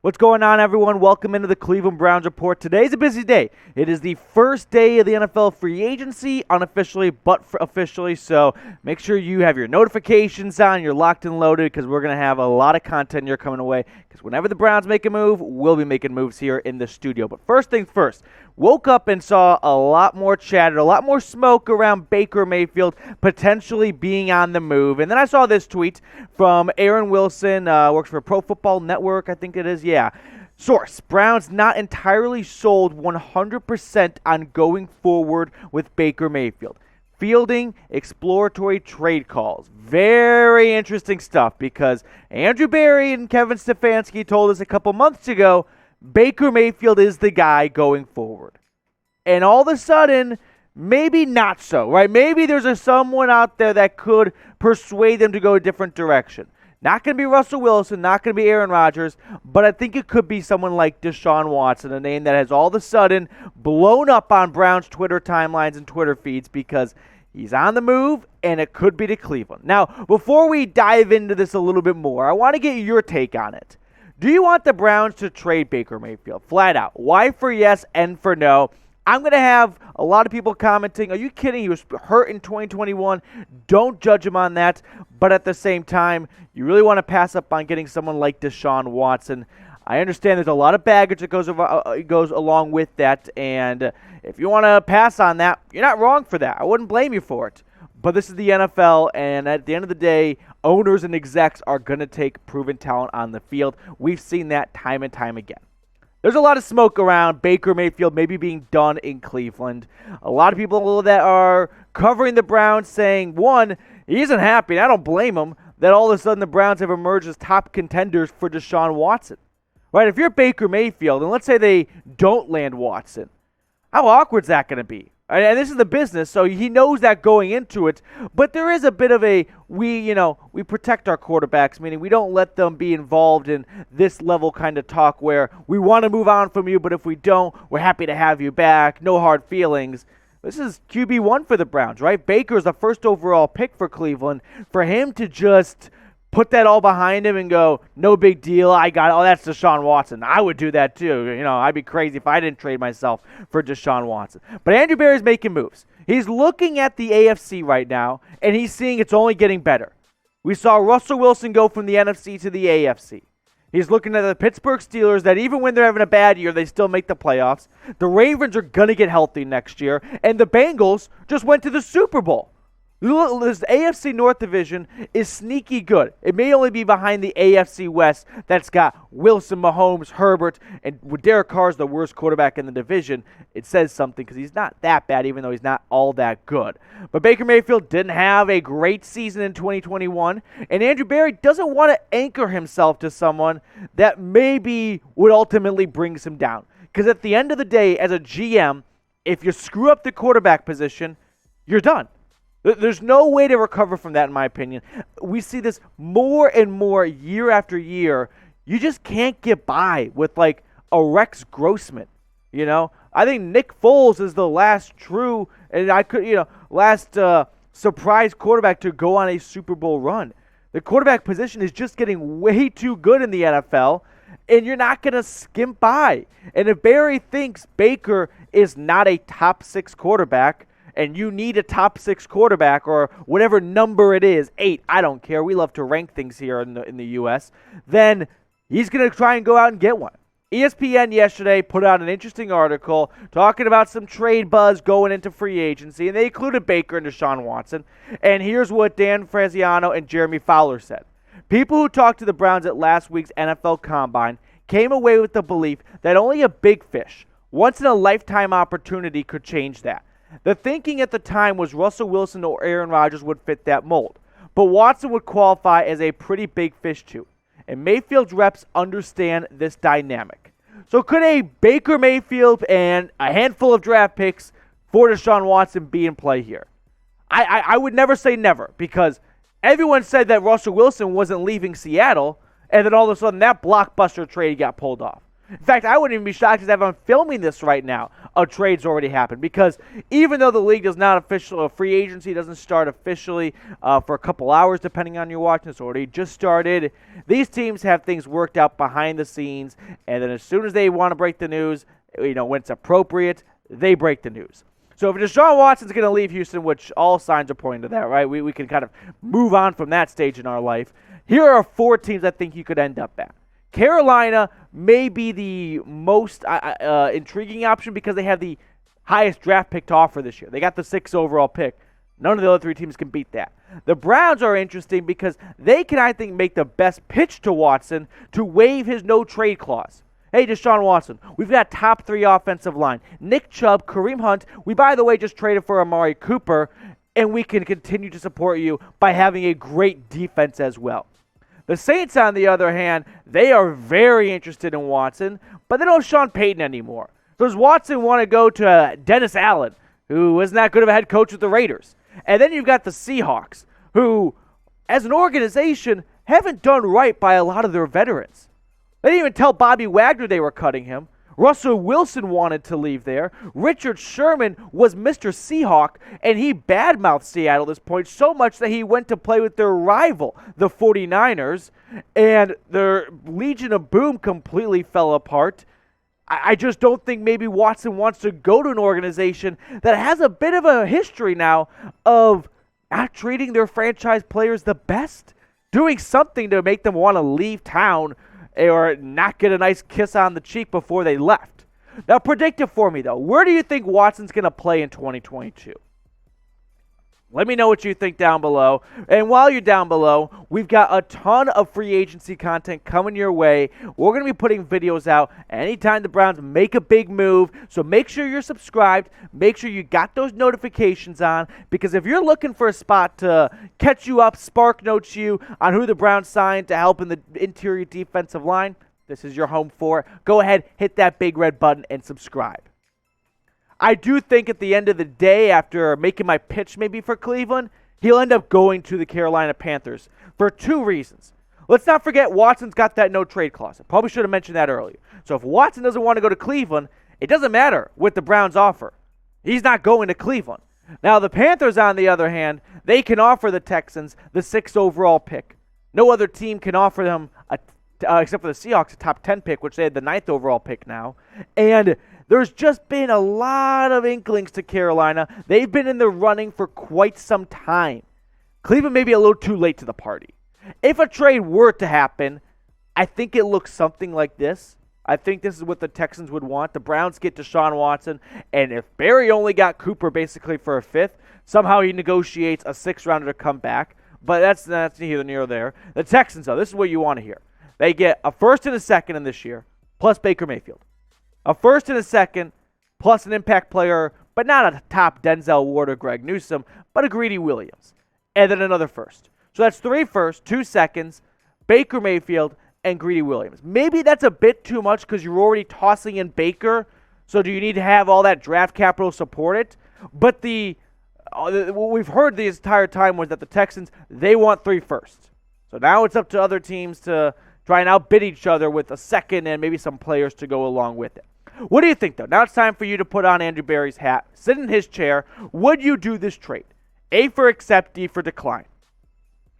What's going on, everyone? Welcome into the Cleveland Browns Report. Today's a busy day. It is the first day of the NFL free agency, unofficially but officially, so make sure you have your notifications on, you're locked and loaded, because we're going to have a lot of content here coming away, because whenever the Browns make a move, we'll be making moves here in the studio. But first things first, woke up and saw a lot more chatter, a lot more smoke around Baker Mayfield potentially being on the move. And then I saw this tweet from Aaron Wilson, works for Pro Football Network, I think it is, yeah. Source, Browns not entirely sold 100% on going forward with Baker Mayfield. Fielding exploratory trade calls. Very interesting stuff, because Andrew Berry and Kevin Stefanski told us a couple months ago Baker Mayfield is the guy going forward. And all of a sudden, maybe not so, right? Maybe there's someone out there that could persuade them to go a different direction. Not going to be Russell Wilson, not going to be Aaron Rodgers, but I think it could be someone like Deshaun Watson, a name that has all of a sudden blown up on Browns Twitter timelines and Twitter feeds because he's on the move, and it could be to Cleveland. Now, before we dive into this a little bit more, I want to get your take on it. Do you want the Browns to trade Baker Mayfield? Flat out. Y for yes, N for no. I'm going to have a lot of people commenting, are you kidding? He was hurt in 2021. Don't judge him on that. But at the same time, you really want to pass up on getting someone like Deshaun Watson. I understand there's a lot of baggage that goes along with that. And if you want to pass on that, you're not wrong for that. I wouldn't blame you for it. But this is the NFL, and at the end of the day, owners and execs are going to take proven talent on the field. We've seen that time and time again. There's a lot of smoke around Baker Mayfield maybe being done in Cleveland. A lot of people that are covering the Browns saying, one, he isn't happy, and I don't blame him, that all of a sudden the Browns have emerged as top contenders for Deshaun Watson. Right? If you're Baker Mayfield, and let's say they don't land Watson, how awkward is that going to be? And this is the business, so he knows that going into it. But there is a bit of we protect our quarterbacks, meaning we don't let them be involved in this level kind of talk where we want to move on from you, but if we don't, we're happy to have you back. No hard feelings. This is QB1 for the Browns, right? Baker's the first overall pick for Cleveland. For him to just put that all behind him and go, no big deal, I got it. Oh, that's Deshaun Watson. I would do that too. I'd be crazy if I didn't trade myself for Deshaun Watson. But Andrew Berry's making moves. He's looking at the AFC right now, and he's seeing it's only getting better. We saw Russell Wilson go from the NFC to the AFC. He's looking at the Pittsburgh Steelers that even when they're having a bad year, they still make the playoffs. The Ravens are going to get healthy next year, and the Bengals just went to the Super Bowl. This AFC North division is sneaky good. It may only be behind the AFC West that's got Wilson, Mahomes, Herbert, and with Derek Carr's the worst quarterback in the division, it says something because he's not that bad even though he's not all that good. But Baker Mayfield didn't have a great season in 2021, and Andrew Berry doesn't want to anchor himself to someone that maybe would ultimately bring him down. Because at the end of the day, as a GM, if you screw up the quarterback position, you're done. There's no way to recover from that, in my opinion. We see this more and more year after year. You just can't get by with like a Rex Grossman. I think Nick Foles is the last true, and last surprise quarterback to go on a Super Bowl run. The quarterback position is just getting way too good in the NFL, and you're not going to skimp by. And if Berry thinks Baker is not a top 6 quarterback, and you need a top 6 quarterback or whatever number it is, 8, I don't care. We love to rank things here in the U.S. Then he's going to try and go out and get one. ESPN yesterday put out an interesting article talking about some trade buzz going into free agency, and they included Baker and Deshaun Watson. And here's what Dan Fraziano and Jeremy Fowler said. People who talked to the Browns at last week's NFL Combine came away with the belief that only a big fish, once-in-a-lifetime opportunity could change that. The thinking at the time was Russell Wilson or Aaron Rodgers would fit that mold, but Watson would qualify as a pretty big fish too, and Mayfield's reps understand this dynamic. So could a Baker Mayfield and a handful of draft picks for Deshaun Watson be in play here? I would never say never, because everyone said that Russell Wilson wasn't leaving Seattle, and then all of a sudden that blockbuster trade got pulled off. In fact, I wouldn't even be shocked as if I'm filming this right now, a trade's already happened. Because even though the league is not official, free agency doesn't start officially for a couple hours, depending on your watching. It's already just started. These teams have things worked out behind the scenes, and then as soon as they want to break the news, when it's appropriate, they break the news. So if Deshaun Watson's going to leave Houston, which all signs are pointing to that, right? We can kind of move on from that stage in our life. Here are 4 teams I think you could end up at. Carolina may be the most intriguing option because they have the highest draft pick to offer this year. They got the 6th overall pick. None of the other 3 teams can beat that. The Browns are interesting because they can, I think, make the best pitch to Watson to waive his no-trade clause. Hey, Deshaun Watson, we've got top 3 offensive line. Nick Chubb, Kareem Hunt. We, by the way, just traded for Amari Cooper, and we can continue to support you by having a great defense as well. The Saints, on the other hand, they are very interested in Watson, but they don't have Sean Payton anymore. So does Watson want to go to Dennis Allen, who isn't that good of a head coach with the Raiders? And then you've got the Seahawks, who, as an organization, haven't done right by a lot of their veterans. They didn't even tell Bobby Wagner they were cutting him. Russell Wilson wanted to leave there. Richard Sherman was Mr. Seahawk, and he badmouthed Seattle at this point so much that he went to play with their rival, the 49ers, and their Legion of Boom completely fell apart. I just don't think maybe Watson wants to go to an organization that has a bit of a history now of not treating their franchise players the best, doing something to make them want to leave town or not get a nice kiss on the cheek before they left. Now, predict it for me, though. Where do you think Watson's going to play in 2022? Let me know what you think down below. And while you're down below, we've got a ton of free agency content coming your way. We're going to be putting videos out anytime the Browns make a big move. So make sure you're subscribed. Make sure you got those notifications on. Because if you're looking for a spot to catch you up, spark notes you on who the Browns signed to help in the interior defensive line, this is your home for it. Go ahead, hit that big red button, and subscribe. I do think at the end of the day, after making my pitch maybe for Cleveland, he'll end up going to the Carolina Panthers for 2 reasons. Let's not forget Watson's got that no-trade clause. I probably should have mentioned that earlier. So if Watson doesn't want to go to Cleveland, it doesn't matter what the Browns offer. He's not going to Cleveland. Now the Panthers, on the other hand, they can offer the Texans the 6th overall pick. No other team can offer them, except for the Seahawks, a top 10 pick, which they had the 9th overall pick now. And there's just been a lot of inklings to Carolina. They've been in the running for quite some time. Cleveland may be a little too late to the party. If a trade were to happen, I think it looks something like this. I think this is what the Texans would want. The Browns get Deshaun Watson, and if Barry only got Cooper basically for a 5th, somehow he negotiates a 6th-rounder to come back. But that's neither near nor there. The Texans, though, this is what you want to hear. They get a 1st and a 2nd in this year, plus Baker Mayfield. A 1st and a 2nd, plus an impact player, but not a top Denzel Ward or Greg Newsome, but a Greedy Williams. And then another 1st. So that's 3 firsts, 2 seconds, Baker Mayfield, and Greedy Williams. Maybe that's a bit too much because you're already tossing in Baker, so do you need to have all that draft capital support it? But what we've heard the entire time was that the Texans, they want 3 firsts. So now it's up to other teams to try and outbid each other with a 2nd and maybe some players to go along with it. What do you think, though? Now it's time for you to put on Andrew Berry's hat, sit in his chair. Would you do this trade? A for accept, D for decline.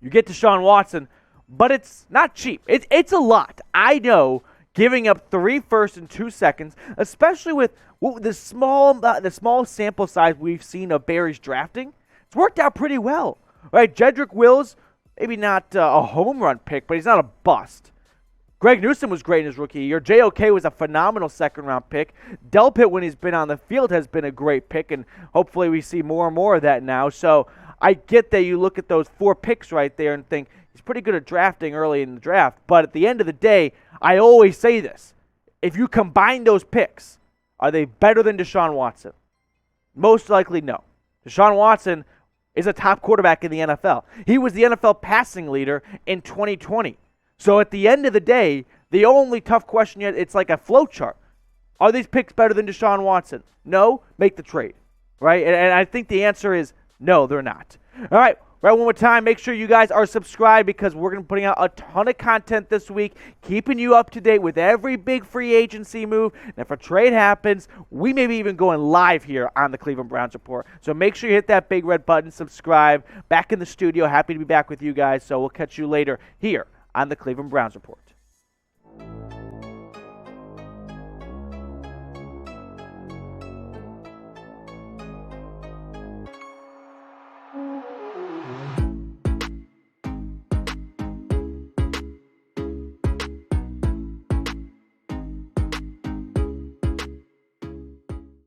You get Deshaun Watson, but it's not cheap. It's a lot. I know giving up 3 firsts and 2 seconds, especially with the small sample size we've seen of Berry's drafting, it's worked out pretty well. Right? Jedrick Wills, maybe not a home run pick, but he's not a bust. Greg Newsome was great in his rookie year. JOK was a phenomenal 2nd-round pick. Delpit, when he's been on the field, has been a great pick, and hopefully we see more and more of that now. So I get that you look at those 4 picks right there and think he's pretty good at drafting early in the draft. But at the end of the day, I always say this. If you combine those picks, are they better than Deshaun Watson? Most likely no. Deshaun Watson is a top quarterback in the NFL. He was the NFL passing leader in 2020. So at the end of the day, the only tough question yet, it's like a flow chart. Are these picks better than Deshaun Watson? No? Make the trade. Right? And I think the answer is no, they're not. All right. Right, one more time, make sure you guys are subscribed because we're going to be putting out a ton of content this week, keeping you up to date with every big free agency move. And if a trade happens, we may be even going live here on the Cleveland Browns Report. So make sure you hit that big red button, subscribe. Back in the studio, happy to be back with you guys. So we'll catch you later here on the Cleveland Browns Report.